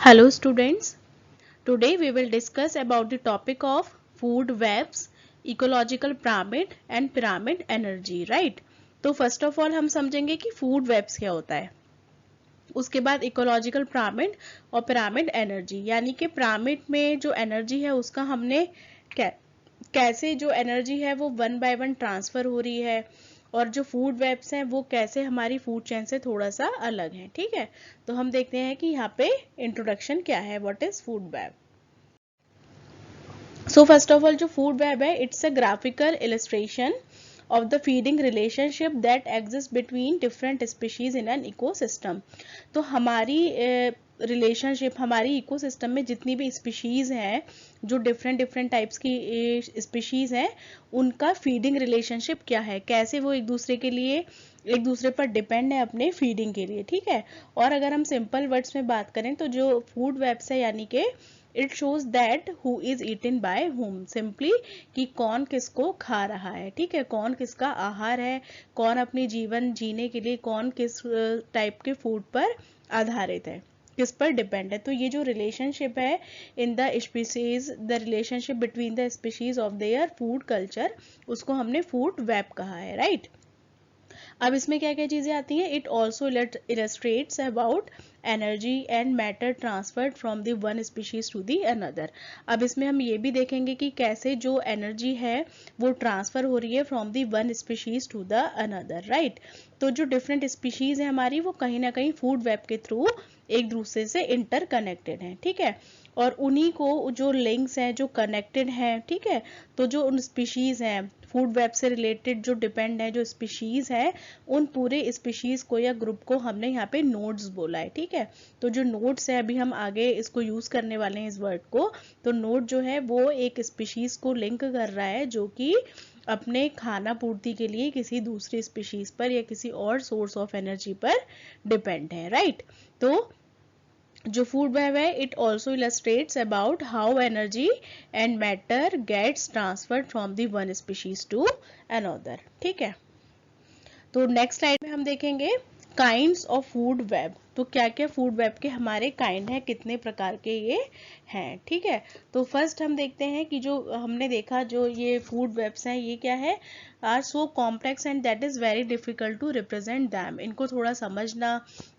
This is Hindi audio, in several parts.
Hello students, today we will discuss about the topic of food webs, ecological pyramid and pyramid energy, right? तो फर्स्ट ऑफ ऑल हम समझेंगे कि फूड वेब्स क्या होता है, उसके बाद इकोलॉजिकल पिरामिड और पिरामिड एनर्जी, यानी कि पिरामिड में जो एनर्जी है उसका हमने कैसे जो एनर्जी है वो वन बाय वन ट्रांसफर हो रही है, और जो फूड वेब्स हैं वो कैसे हमारी फूड चेन से थोड़ा सा अलग है। ठीक है, तो हम देखते हैं कि यहाँ पे इंट्रोडक्शन क्या है, what is food web. So first of all जो फूड वेब है, it's a graphical illustration of the feeding relationship that exists between different species in an ecosystem। तो हमारी रिलेशनशिप हमारी इकोसिस्टम में जितनी भी स्पीशीज हैं, जो डिफरेंट डिफरेंट टाइप्स की स्पीशीज हैं, उनका फीडिंग रिलेशनशिप क्या है, कैसे वो एक दूसरे के लिए एक दूसरे पर डिपेंड है अपने फीडिंग के लिए। ठीक है, और अगर हम सिंपल वर्ड्स में बात करें तो जो फूड वेब्स है, यानी कि it shows that who is eaten by whom, simply कि कौन किसको खा रहा है। ठीक है, कौन किसका आहार है, कौन अपनी जीवन जीने के लिए कौन किस टाइप के फूड पर आधारित है, किस पर डिपेंड है। तो ये जो रिलेशनशिप है in the species, the relationship between the species of their food culture, उसको हमने फूड वेब कहा है, राइट। अब इसमें क्या क्या चीजें आती हैं, it also illustrates about energy and matter transferred from the one species to the another. अब इसमें हम ये भी देखेंगे कि कैसे जो एनर्जी है वो ट्रांसफर हो रही है from the one species to the another, right. तो जो डिफरेंट स्पीशीज है हमारी, वो कहीं ना कहीं फूड वेब के थ्रू एक दूसरे से इंटरकनेक्टेड है। ठीक है, और उन्हीं को जो लिंक्स हैं जो कनेक्टेड हैं, ठीक है, तो जो उन स्पीशीज हैं फूड वेब से रिलेटेड जो डिपेंड है, जो स्पीशीज है, उन पूरे स्पीशीज को या ग्रुप को हमने यहाँ पे नोड्स बोला है। ठीक है, तो जो नोड्स है, अभी हम आगे इसको यूज करने वाले हैं इस वर्ड को। तो नोड जो है वो एक स्पीशीज को लिंक कर रहा है जो कि अपने खाना पूर्ति के लिए किसी दूसरी स्पीशीज पर या किसी और सोर्स ऑफ एनर्जी पर डिपेंड है, राइट। तो जो फूड वेब है, it also illustrates about how energy and matter gets transferred from the one species to another. ठीक है, तो नेक्स्ट स्लाइड में हम देखेंगे काइंड्स ऑफ फूड वेब। तो क्या क्या फूड वेब के हमारे काइंड हैं, कितने प्रकार के ये हैं। ठीक है, तो फर्स्ट हम देखते हैं कि जो हमने देखा जो ये फूड वेब्स हैं, ये क्या है, are so complex and that is very difficult to represent them. इनको थोड़ा समझना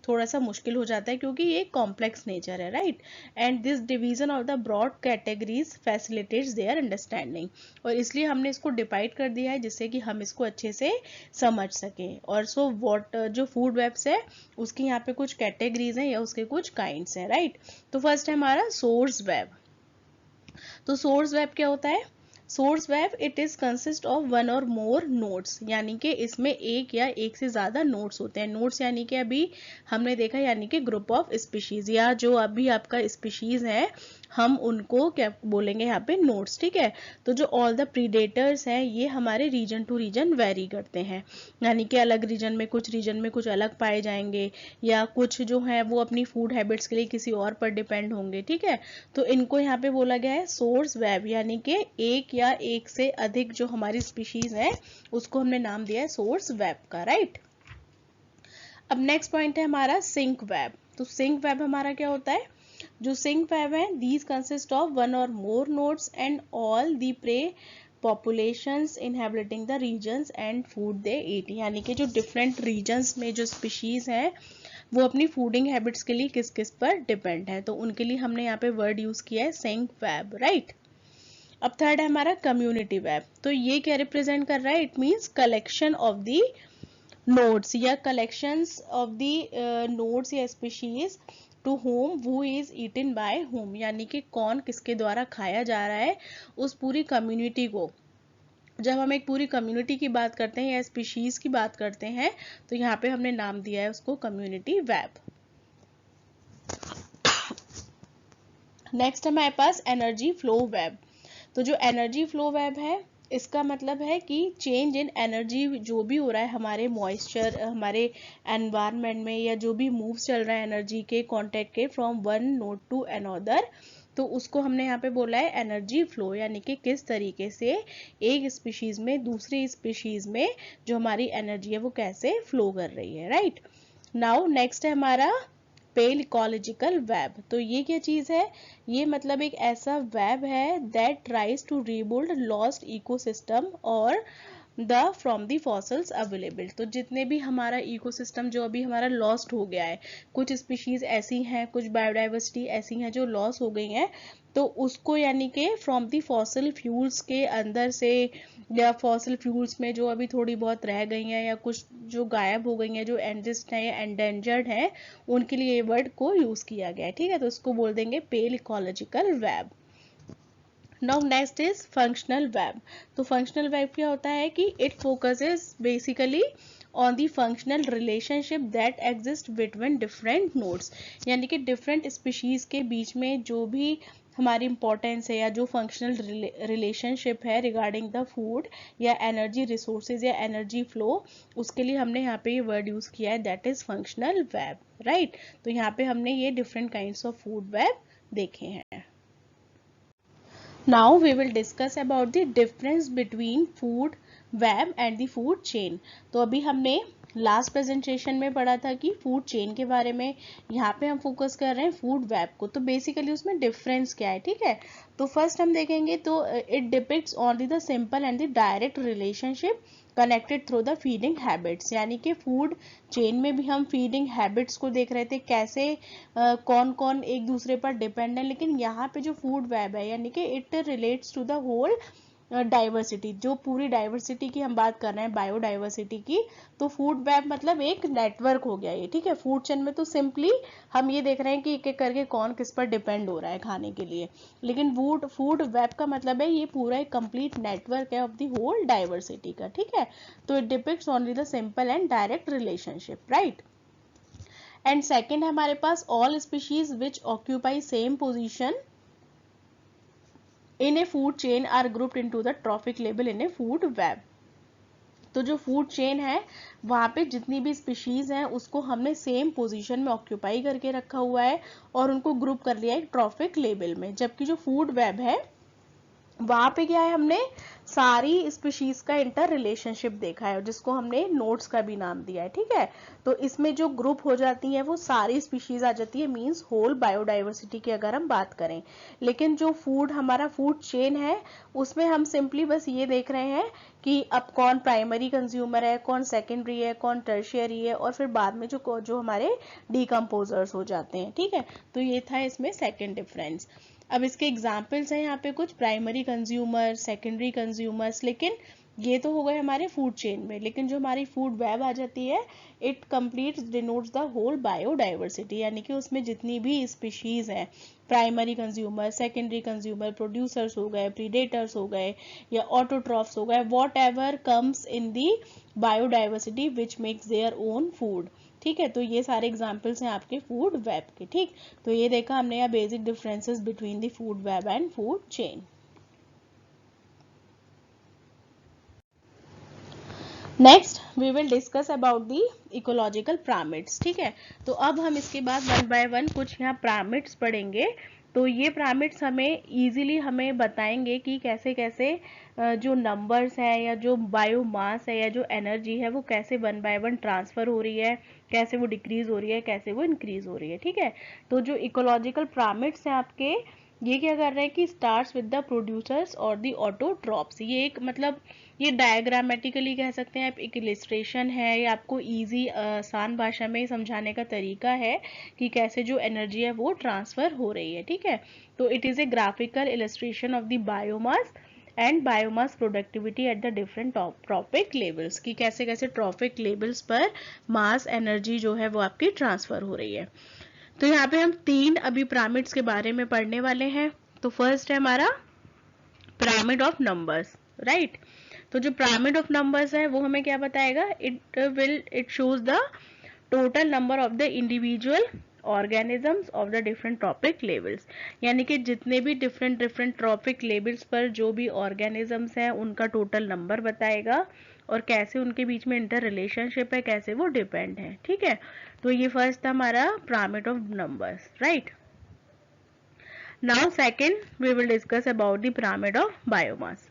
थोड़ा सा मुश्किल हो जाता है क्योंकि ये कॉम्प्लेक्स नेचर है, right. And this division of the broad categories facilitates their understanding, और इसलिए हमने इसको डिवाइड कर दिया है जिससे कि हम इसको अच्छे से समझ सकें। और सो व्हाट जो फूड वेब्स है उसकी यहाँ पे कुछ कैटेगरीज हैं या उसके कुछ काइंड्स हैं, राइट। तो फर्स्ट है हमारा सोर्स वेब। तो सोर्स वेब क्या होता है, source web it is consist of one और मोर नोड्स, यानी कि इसमें एक या एक से ज्यादा नोड्स होते हैं। नोड्स यानी कि अभी हमने देखा, यानी कि ग्रुप ऑफ स्पीशीज, या जो अभी आपका स्पीशीज है हम उनको क्या बोलेंगे यहाँ पे, नोड्स। ठीक है, तो जो ऑल द प्रीडेटर्स हैं ये हमारे रीजन टू रीजन वेरी करते हैं, यानी कि अलग रीजन में कुछ अलग पाए जाएंगे, या कुछ जो है वो अपनी फूड हैबिट्स के लिए किसी और पर डिपेंड होंगे। ठीक है, तो इनको यहाँ पे बोला गया है सोर्स वेब, यानी कि एक या एक से अधिक जो हमारी स्पीशीज है उसको हमने नाम दिया है सोर्स वेब का, राइट। अब नेक्स्ट पॉइंट है हमारा सिंक वेब। तो सिंक वेब हमारा क्या होता है, जो सिंक वेब है, दीज कंसिस्ट ऑफ वन और more nodes and all the prey populations inhabiting the regions and food they eat, यानी कि जो डिफरेंट रीजन्स में जो स्पीशीज हैं वो अपनी फूडिंग हैबिट्स के लिए किस किस पर डिपेंड है, तो उनके लिए हमने यहाँ पे वर्ड यूज किया है सिंक वेब, राइट। अब थर्ड है हमारा कम्युनिटी वेब। तो ये क्या रिप्रेजेंट कर रहा है, it means collection of the nodes या कलेक्शंस ऑफ दी नोड्स या स्पीशीज टू होम वो इज ईटन बाय होम, यानी कि कौन किसके द्वारा खाया जा रहा है, उस पूरी कम्युनिटी को। जब हम एक पूरी कम्युनिटी की बात करते हैं या स्पीशीज की बात करते हैं तो यहाँ पे हमने नाम दिया है उसको कम्युनिटी वेब। नेक्स्ट है हमारे पास एनर्जी फ्लो वेब। तो जो एनर्जी फ्लो वेब है इसका मतलब है कि चेंज इन एनर्जी जो भी हो रहा है हमारे मॉइस्चर हमारे एनवायरनमेंट में, या जो भी मूव्स चल रहा है एनर्जी के कांटेक्ट के from one node to another, तो उसको हमने यहाँ पे बोला है एनर्जी फ्लो, यानी कि किस तरीके से एक स्पीशीज में दूसरी स्पीशीज में जो हमारी एनर्जी है वो कैसे फ्लो कर रही है, राइट। नाउ नेक्स्ट है हमारा पेल इकोलॉजिकल वेब। तो ये क्या चीज है, ये मतलब एक ऐसा वेब है that tries to rebuild lost ecosystem और the from the fossils available. तो जितने भी हमारा इकोसिस्टम जो अभी हमारा लॉस्ट हो गया है, कुछ स्पीशीज ऐसी हैं, कुछ बायोडाइवर्सिटी ऐसी हैं जो लॉस हो गई हैं, तो उसको यानी कि फ्रॉम द फॉसल फ्यूल्स के अंदर से, या फॉसल फ्यूल्स में जो अभी थोड़ी बहुत रह गई हैं या कुछ जो गायब हो गई हैं, जो एंडिस्ट हैं या एंडेंजर्ड हैं, उनके लिए ये वर्ड को यूज किया गया है। ठीक है, तो इसको बोल देंगे paleo ecological web. Now next is functional web. तो फंक्शनल वेब क्या होता है कि it focuses basically on the functional relationship that exist between different nodes, यानी कि डिफरेंट स्पीशीज के बीच में जो भी हमारी इंपॉर्टेंस है या जो फंक्शनल रिलेशनशिप है रिगार्डिंग द फूड या एनर्जी रिसोर्सेज या एनर्जी फ्लो, उसके लिए हमने यहाँ पे ये वर्ड यूज किया है, that is functional web, right. तो यहाँ पे हमने ये different kinds of food web देखे हैं। Now we will discuss about the difference between food web and the food chain. तो अभी हमने लास्ट प्रेजेंटेशन में पढ़ा था कि फूड चेन के बारे में, यहाँ पे हम फोकस कर रहे हैं फूड वेब को। तो बेसिकली उसमें डिफरेंस क्या है, ठीक है। तो फर्स्ट हम देखेंगे, तो it depicts only the simple and the direct relationship connected through the feeding habits, यानी कि फूड चेन में भी हम फीडिंग हैबिट्स को देख रहे थे, कैसे कौन कौन एक दूसरे पर डिपेंड है। लेकिन यहाँ पे जो फूड वेब है, यानी कि it relates to the whole diversity, जो पूरी डाइवर्सिटी की हम बात कर रहे हैं, बायोडाइवर्सिटी की। तो फूड वेब मतलब एक नेटवर्क हो गया ये, ठीक है। फूड चेन में तो सिंपली हम ये देख रहे हैं कि एक एक करके कौन किस पर डिपेंड हो रहा है खाने के लिए, लेकिन फूड वेब का मतलब है ये पूरा एक कंप्लीट नेटवर्क है ऑफ द होल डाइवर्सिटी का, ठीक है। तो it depicts only the simple and direct relationship, right. And second है हमारे पास all species which occupy same position in a food chain are grouped into the trophic label in a food web. तो जो फूड चेन है वहां पे जितनी भी स्पीशीज हैं उसको हमने सेम पोजीशन में ऑक्यूपाई करके रखा हुआ है और उनको ग्रुप कर लिया है ट्रॉफिक लेबल में। जबकि जो फूड वेब है वहां पे क्या है, हमने सारी स्पीशीज का इंटर रिलेशनशिप देखा है, जिसको हमने नोड्स का भी नाम दिया है, ठीक है। तो इसमें जो ग्रुप हो जाती है वो सारी स्पीशीज आ जाती है, मींस होल बायोडाइवर्सिटी की अगर हम बात करें। लेकिन जो फूड हमारा फूड चेन है उसमें हम सिंपली बस ये देख रहे हैं कि अब कौन प्राइमरी कंज्यूमर है, कौन सेकेंडरी है, कौन टर्शियरी है, और फिर बाद में जो हमारे डिकम्पोजर्स हो जाते हैं, ठीक है। तो ये था इसमें सेकेंड डिफरेंस। अब इसके एग्जाम्पल्स हैं यहाँ पे कुछ, प्राइमरी कंज्यूमर, सेकेंडरी कंज्यूमर्स, लेकिन ये तो हो गए हमारे फूड चेन में। लेकिन जो हमारी फूड वेब आ जाती है, it complete denotes the whole biodiversity, यानी कि उसमें जितनी भी स्पीशीज हैं, primary consumer, secondary consumer, producers हो गए, प्रीडेटर्स हो गए, या ऑटोट्रॉफ्स हो गए, whatever comes in the biodiversity which makes their own food, ठीक है। तो ये सारे एग्जाम्पल्स हैं आपके फूड वेब के, ठीक। तो ये देखा हमने यहाँ basic differences between the food web and food chain. Next we will discuss about the ecological pyramids, ठीक है। तो अब हम इसके बाद वन बाय वन कुछ यहाँ पिरामिड्स पढ़ेंगे। तो ये पिरामिड्स हमें इजीली हमें बताएंगे कि कैसे कैसे जो नंबर्स है या जो बायोमास है या जो एनर्जी है वो कैसे वन बाय वन ट्रांसफर हो रही है, कैसे वो डिक्रीज हो रही है, कैसे वो इंक्रीज हो रही है, ठीक है। तो जो इकोलॉजिकल पिरामिड्स हैं आपके, ये क्या कर रहे हैं कि स्टार्ट्स विद द प्रोड्यूसर्स और द ऑटोट्रॉप्स। ये एक मतलब ये डायग्रामेटिकली कह सकते हैं आप, एक इलिस्ट्रेशन है, ये आपको इजी आसान भाषा में समझाने का तरीका है कि कैसे जो एनर्जी है वो ट्रांसफर हो रही है, ठीक है। तो it is a graphical illustration of the biomass and biomass productivity at the different trophic levels, कि कैसे कैसे ट्रॉपिक लेवल्स पर मास एनर्जी जो है वो आपकी ट्रांसफर हो रही है। तो यहाँ पे हम तीन अभी पिरामिड्स के बारे में पढ़ने वाले हैं। तो फर्स्ट है हमारा पिरामिड ऑफ नंबर्स, राइट। तो जो पिरामिड ऑफ नंबर्स है वो हमें क्या बताएगा, it shows the total number of the individual organisms of the different trophic levels, यानी कि जितने भी डिफरेंट ट्रॉपिक लेवल्स पर जो भी ऑर्गेनिजम्स हैं उनका टोटल नंबर बताएगा और कैसे उनके बीच में इंटर रिलेशनशिप है, कैसे वो डिपेंड है, ठीक है। तो ये फर्स्ट था हमारा pyramid of numbers, right. Now second we will discuss about the pyramid of biomass.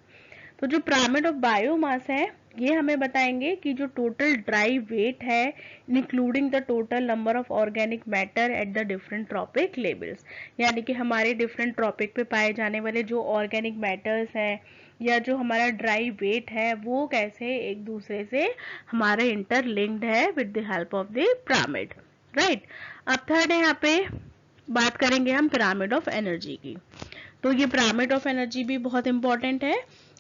तो जो पिरामिड ऑफ बायोमास है ये हमें बताएंगे कि जो टोटल ड्राई वेट है including the total number of organic matter at the different trophic levels, यानी कि हमारे डिफरेंट ट्रॉपिक पे पाए जाने वाले जो ऑर्गेनिक मैटर्स हैं या जो हमारा ड्राई वेट है वो कैसे एक दूसरे से हमारे इंटरलिंक्ड है with the help of the pyramid, right. अब थर्ड है यहाँ पे बात करेंगे हम पिरामिड ऑफ एनर्जी की। तो ये पिरामिड ऑफ एनर्जी भी बहुत इंपॉर्टेंट है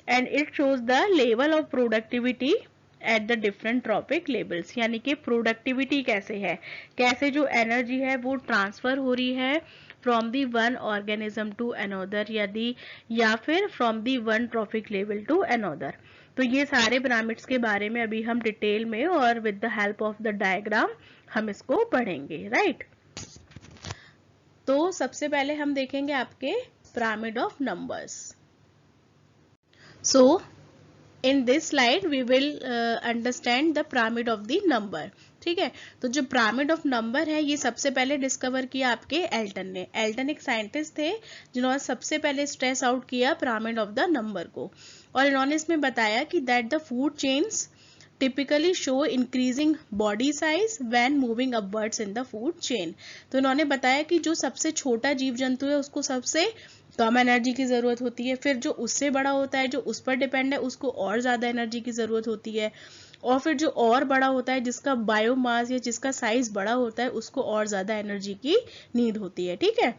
and it shows the level of productivity at the different trophic levels, यानी कि प्रोडक्टिविटी कैसे है, कैसे जो एनर्जी है वो ट्रांसफर हो रही है from the one organism to another या फिर from the one trophic level to another. तो ये सारे पिरामिड्स के बारे में अभी हम डिटेल में और with the help of the diagram हम इसको पढ़ेंगे, राइट। तो सबसे पहले हम देखेंगे आपके pyramid of numbers. So in this slide we will understand the pyramid of the number, ठीक है। तो जो पिरामिड ऑफ नंबर है ये सबसे पहले डिस्कवर किया आपके एल्टन ने। एल्टन एक साइंटिस्ट थे जिन्होंने सबसे पहले स्ट्रेस आउट किया पिरामिड ऑफ द नंबर को, और इन्होंने इसमें बताया कि that the food chains typically show increasing body size when moving upwards in the food chain। तो इन्होंने बताया कि जो सबसे छोटा जीव जंतु है उसको सबसे कम एनर्जी की जरूरत होती है, फिर जो उससे बड़ा होता है जो उस पर डिपेंड है उसको और ज्यादा एनर्जी की जरूरत होती है, और फिर जो और बड़ा होता है जिसका बायोमास या जिसका साइज बड़ा होता है उसको और ज्यादा एनर्जी की नीड होती है, ठीक है।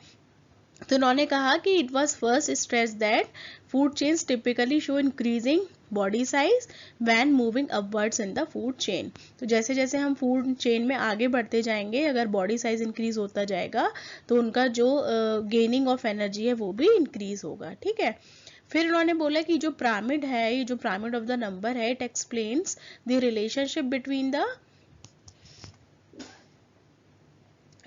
तो इन्होंने कहा कि it was first stress that food chains typically show increasing body size when moving upwards in the food chain. तो जैसे जैसे हम फूड चेन में आगे बढ़ते जाएंगे अगर बॉडी साइज इंक्रीज होता जाएगा तो उनका जो गेनिंग ऑफ एनर्जी है वो भी इंक्रीज होगा, ठीक है। फिर उन्होंने बोला कि जो पिरामिड है, ये जो पिरामिड ऑफ द नंबर है, it explains the relationship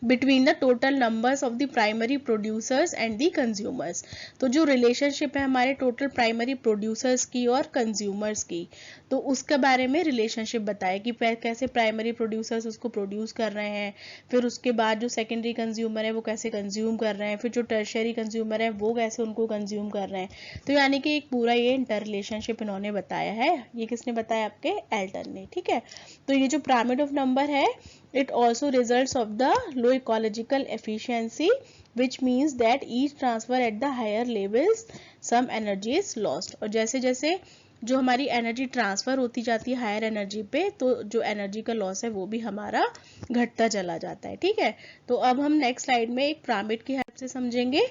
between the total numbers of the primary producers and the consumers। तो जो रिलेशनशिप है हमारे टोटल प्राइमरी प्रोड्यूसर्स की और कंज्यूमर्स की, तो उसके बारे में रिलेशनशिप बताया कि कैसे प्राइमरी प्रोड्यूसर्स उसको प्रोड्यूस कर रहे हैं, फिर उसके बाद जो सेकेंडरी कंज्यूमर है वो कैसे कंज्यूम कर रहे हैं, फिर जो टर्शियरी कंज्यूमर है वो कैसे उनको कंज्यूम कर रहे हैं। तो यानी कि एक पूरा ये इंटर रिलेशनशिप इन्होंने बताया है। ये किसने बताया? आपके एल्टन ने, ठीक है। तो ये जो पिरामिड ऑफ नंबर है it also results of the low ecological efficiency, which means that each transfer at the higher levels some energy is lost। और जैसे जैसे जो हमारी एनर्जी ट्रांसफर होती जाती है हायर एनर्जी पे, तो जो एनर्जी का लॉस है वो भी हमारा घटता चला जाता है, ठीक है। तो अब हम नेक्स्ट स्लाइड में एक पिरामिड की हेल्प से समझेंगे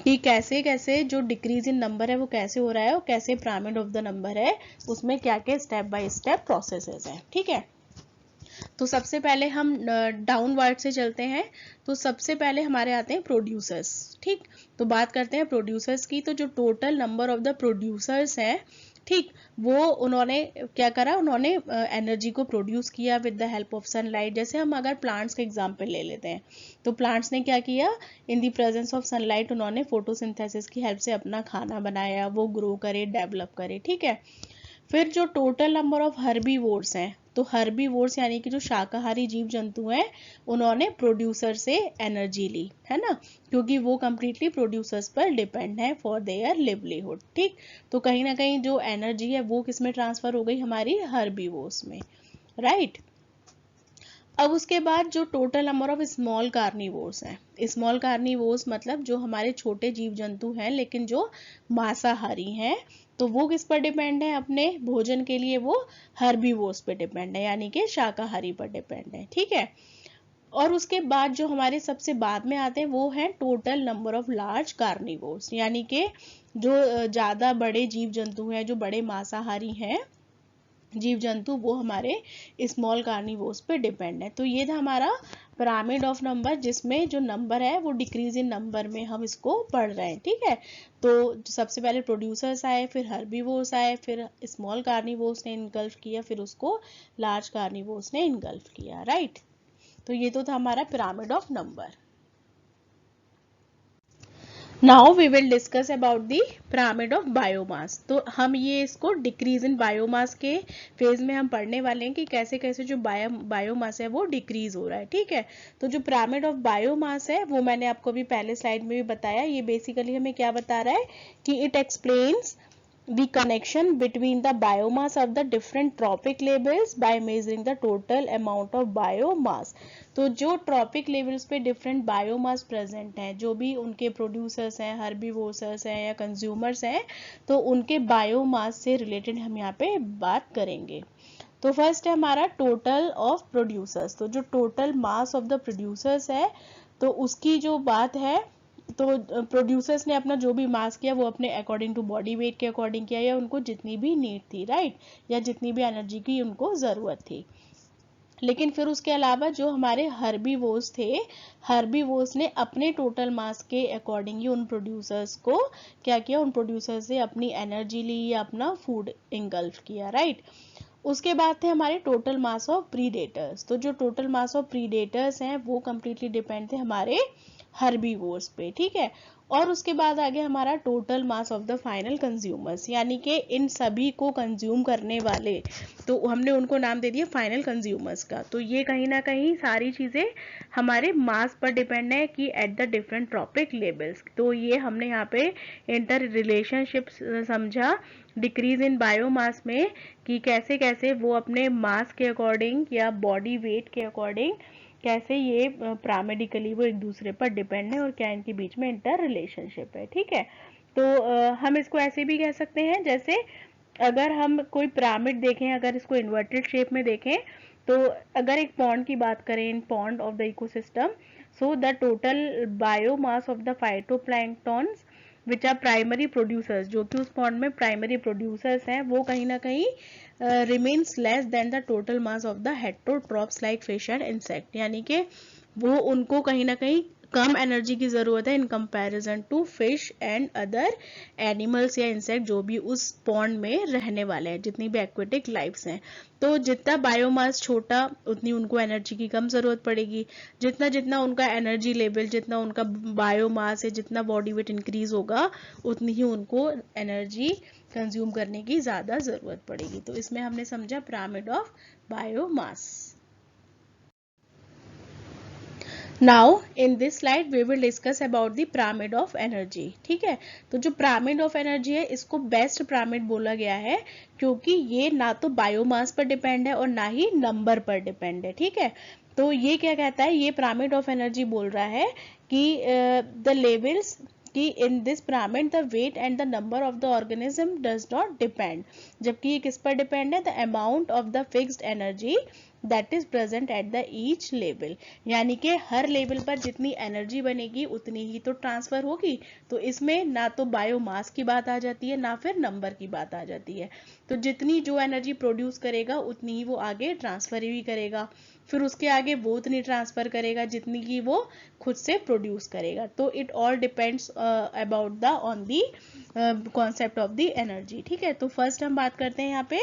कि कैसे कैसे जो डिक्रीज इन नंबर है वो कैसे हो रहा है और कैसे पिरामिड ऑफ द नंबर है उसमें क्या क्या स्टेप बाय स्टेप प्रोसेसेस है, ठीक है। तो सबसे पहले हम डाउनवर्ड से चलते हैं। तो सबसे पहले हमारे आते हैं प्रोड्यूसर्स, ठीक। तो बात करते हैं प्रोड्यूसर्स की। तो जो total number of the producers हैं, ठीक, वो उन्होंने क्या करा, उन्होंने एनर्जी को प्रोड्यूस किया with the help of sunlight. जैसे हम अगर प्लांट्स का एग्जांपल ले लेते हैं तो प्लांट्स ने क्या किया, in the presence of sunlight उन्होंने फोटोसिंथेसिस की हेल्प से अपना खाना बनाया, वो ग्रो करे, डेवलप करे, ठीक है। फिर जो टोटल नंबर ऑफ हर्बीवोर्स हैं, तो हर्बीवोर्स यानी कि जो शाकाहारी जीव जंतु हैं, उन्होंने प्रोड्यूसर से एनर्जी ली, है ना, क्योंकि वो कंप्लीटली प्रोड्यूसर्स पर डिपेंड है फॉर देयर लिवलीहुड, ठीक। तो कहीं ना कहीं जो एनर्जी है वो किस में ट्रांसफर हो गई, हमारी हर्बीवोर्स में, राइट। अब उसके बाद जो total number of small carnivores हैं, स्मॉल कार्निवोर्स मतलब जो हमारे छोटे जीव जंतु हैं लेकिन जो मांसाहारी हैं, तो वो किस पर डिपेंड है, अपने भोजन के लिए वो हर्बीवोर्स पे डिपेंड है, यानी कि शाकाहारी पर डिपेंड है, ठीक है। और उसके बाद जो हमारे सबसे बाद में आते हैं वो है total number of large carnivores, यानी कि जो ज्यादा बड़े जीव जंतु हैं, जो बड़े मांसाहारी हैं जीव जंतु, वो हमारे स्मॉल कार्निवोर्स पे डिपेंड है। तो ये था हमारा पिरामिड ऑफ नंबर, जिसमें जो नंबर है वो डिक्रीज इन नंबर में हम इसको पढ़ रहे हैं, ठीक है। तो सबसे पहले प्रोड्यूसर्स आए, फिर हर्बीवोर्स आए, फिर स्मॉल कार्निवोर्स ने इनगल्फ किया, फिर उसको लार्ज कार्निवोर्स ने इनगल्फ किया, राइट। तो ये तो था हमारा pyramid of number. Now we will discuss about the pyramid of biomass. तो हम ये इसको डिक्रीज इन बायोमास के फेज में हम पढ़ने वाले हैं कि कैसे कैसे जो बायोमास है वो डिक्रीज हो रहा है, ठीक है। तो जो पिरामिड ऑफ बायोमास है वो मैंने आपको भी पहले स्लाइड में भी बताया। ये बेसिकली हमें क्या बता रहा है कि it explains the connection between the biomass of the different trophic labels by measuring the total amount of biomass. तो जो ट्रॉपिक लेवल्स पे डिफरेंट बायोमास प्रेजेंट हैं, जो भी उनके प्रोड्यूसर्स हैं, हर्बीवोर्स हैं या कंज्यूमर्स हैं, तो उनके बायोमास से रिलेटेड हम यहाँ पे बात करेंगे। तो फर्स्ट है हमारा टोटल ऑफ प्रोड्यूसर्स। तो जो total mass of the producers है, तो उसकी जो बात है, तो प्रोड्यूसर्स ने अपना जो भी मास किया वो अपने अकॉर्डिंग टू बॉडी वेट के अकॉर्डिंग किया, या उनको जितनी भी नीड थी, राइट, या जितनी भी एनर्जी की उनको ज़रूरत थी। लेकिन फिर उसके अलावा जो हमारे हर्बीवोर्स थे, हर्बीवोर्स ने अपने टोटल मास के अकॉर्डिंग ही उन प्रोड्यूसर्स को क्या किया, उन प्रोड्यूसर्स से अपनी एनर्जी ली या अपना फूड इंगल्फ किया, राइट। उसके बाद थे हमारे टोटल मास ऑफ प्रीडेटर्स। तो जो टोटल मास ऑफ प्रीडेटर्स हैं वो कंप्लीटली डिपेंड थे हमारे हर्बीवोर्स पे, ठीक है। और उसके बाद आ गया हमारा total mass of the final consumers, यानी कि इन सभी को कंज्यूम करने वाले, तो हमने उनको नाम दे दिया फाइनल कंज्यूमर्स का। तो ये कहीं ना कहीं सारी चीज़ें हमारे मास पर डिपेंड है कि at the different trophic levels. तो ये हमने यहाँ पे इंटर रिलेशनशिप समझा डिक्रीज इन बायोमास में, कि कैसे कैसे वो अपने मास के अकॉर्डिंग या बॉडी वेट के अकॉर्डिंग कैसे ये प्रामेडिकली वो एक दूसरे पर डिपेंड है और क्या इनके बीच में इंटर रिलेशनशिप है, ठीक है। तो हम इसको ऐसे भी कह सकते हैं, जैसे अगर हम कोई पिरामिड देखें, अगर इसको इन्वर्टेड शेप में देखें, तो अगर एक पॉन्ड की बात करें, in pond of the ecosystem, so the total biomass of the phytoplanktons which are primary producers, जो कि उस पॉन्ड में प्राइमरी प्रोड्यूसर्स हैं, वो कहीं ना कहीं remains less than the total mass of the heterotrophs like fish and insect, यानी कि वो उनको कहीं ना कहीं कम एनर्जी की ज़रूरत है in comparison to fish and other animals या इंसेक्ट जो भी उस पॉन्ड में रहने वाले हैं, जितनी भी एक्वेटिक लाइफ्स हैं। तो जितना बायोमास छोटा उतनी उनको एनर्जी की कम ज़रूरत पड़ेगी, जितना जितना उनका एनर्जी लेवल, जितना उनका बायोमास है, जितना बॉडी वेट इंक्रीज होगा, उतनी ही उनको एनर्जी कंज्यूम करने की ज़्यादा ज़रूरत पड़ेगी। तो इसमें हमने समझा pyramid of biomass. Now in this slide we will discuss about the pyramid of energy, ठीक है। तो जो पिरामिड ऑफ एनर्जी है, इसको बेस्ट पिरामिड बोला गया है, क्योंकि ये ना तो बायोमास पर डिपेंड है और ना ही नंबर पर डिपेंड है, ठीक है। तो ये क्या कहता है, ये पिरामिड ऑफ एनर्जी बोल रहा है कि द लेवल्स, कि in this pyramid the weight and the number of the organism does not depend, जबकि ये किस पर डिपेंड है, the amount of the fixed energy that is present at the each level, यानी कि हर लेवल पर जितनी एनर्जी बनेगी उतनी ही तो ट्रांसफर होगी। तो इसमें ना तो बायोमास की बात आ जाती है, ना फिर नंबर की बात आ जाती है। तो जितनी जो एनर्जी प्रोड्यूस करेगा उतनी ही वो आगे ट्रांसफर भी करेगा, फिर उसके आगे वो उतनी ट्रांसफर करेगा जितनी की वो खुद से प्रोड्यूस करेगा। तो it all depends about the on the concept of the energy, ठीक है। तो फर्स्ट हम बात करते हैं यहाँ पे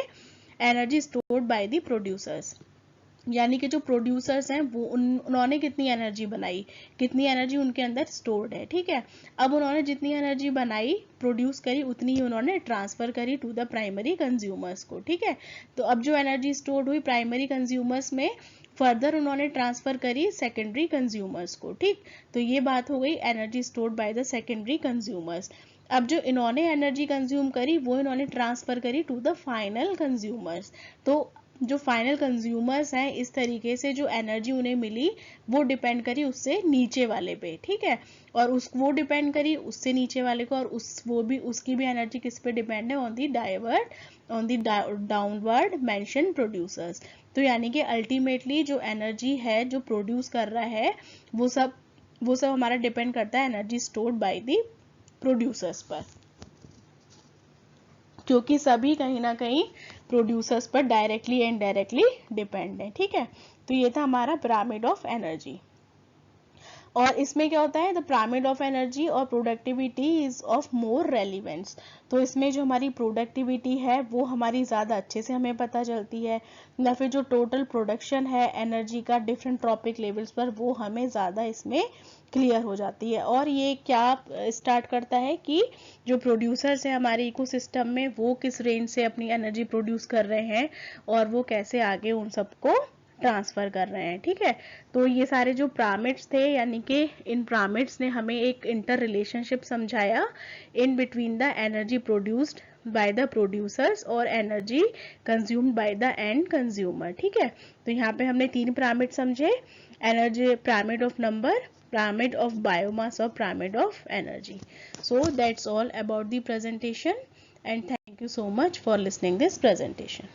energy stored bye the producers, यानी कि जो प्रोड्यूसर्स हैं वो उन्होंने कितनी एनर्जी बनाई, कितनी एनर्जी उनके अंदर स्टोर्ड है, ठीक है। अब उन्होंने जितनी एनर्जी बनाई, प्रोड्यूस करी, उतनी ही उन्होंने ट्रांसफर करी टू द प्राइमरी कंज्यूमर्स को, ठीक है। तो अब जो एनर्जी स्टोर्ड हुई प्राइमरी कंज्यूमर्स में, फर्दर उन्होंने ट्रांसफर करी सेकेंडरी कंज्यूमर्स को, ठीक। तो ये बात हो गई energy stored by the secondary consumers. अब जो इन्होंने एनर्जी कंज्यूम करी वो इन्होंने ट्रांसफर करी टू द फाइनल कंज्यूमर्स। तो जो फाइनल कंज्यूमर्स हैं, इस तरीके से जो एनर्जी उन्हें मिली वो डिपेंड करी उससे नीचे वाले पे, ठीक है। और वो डिपेंड करी उससे नीचे वाले को, और उसकी भी एनर्जी किस पे डिपेंड है, on the downward mention producers. तो यानी कि अल्टीमेटली जो एनर्जी है जो प्रोड्यूस कर रहा है वो सब हमारा डिपेंड करता है energy stored by the producers पर, क्योंकि सभी कहीं ना कहीं प्रोड्यूसर्स पर डायरेक्टली एंड इनडायरेक्टली डिपेंड है, ठीक है। तो ये था हमारा पिरामिड ऑफ एनर्जी। और इसमें क्या होता है, द पिरामिड ऑफ एनर्जी और productivity is of more relevance. तो इसमें जो हमारी प्रोडक्टिविटी है वो हमारी ज़्यादा अच्छे से हमें पता चलती है, या फिर जो टोटल प्रोडक्शन है एनर्जी का डिफरेंट ट्रॉपिक लेवल्स पर वो हमें ज़्यादा इसमें क्लियर हो जाती है। और ये क्या स्टार्ट करता है कि जो प्रोड्यूसर्स हैं हमारे इकोसिस्टम में वो किस रेंज से अपनी एनर्जी प्रोड्यूस कर रहे हैं और वो कैसे आगे उन सबको ट्रांसफर कर रहे हैं, ठीक है। तो ये सारे जो पिरामिड्स थे, यानी कि इन पिरामिड्स ने हमें एक इंटर रिलेशनशिप समझाया in between the energy produced by the producers और energy consumed by the end consumer. ठीक है, तो यहाँ पे हमने 3 पिरामिड समझे, energy pyramid of number, pyramid of biomass or pyramid of energy. So that's all about the presentation, and thank you so much for listening this presentation.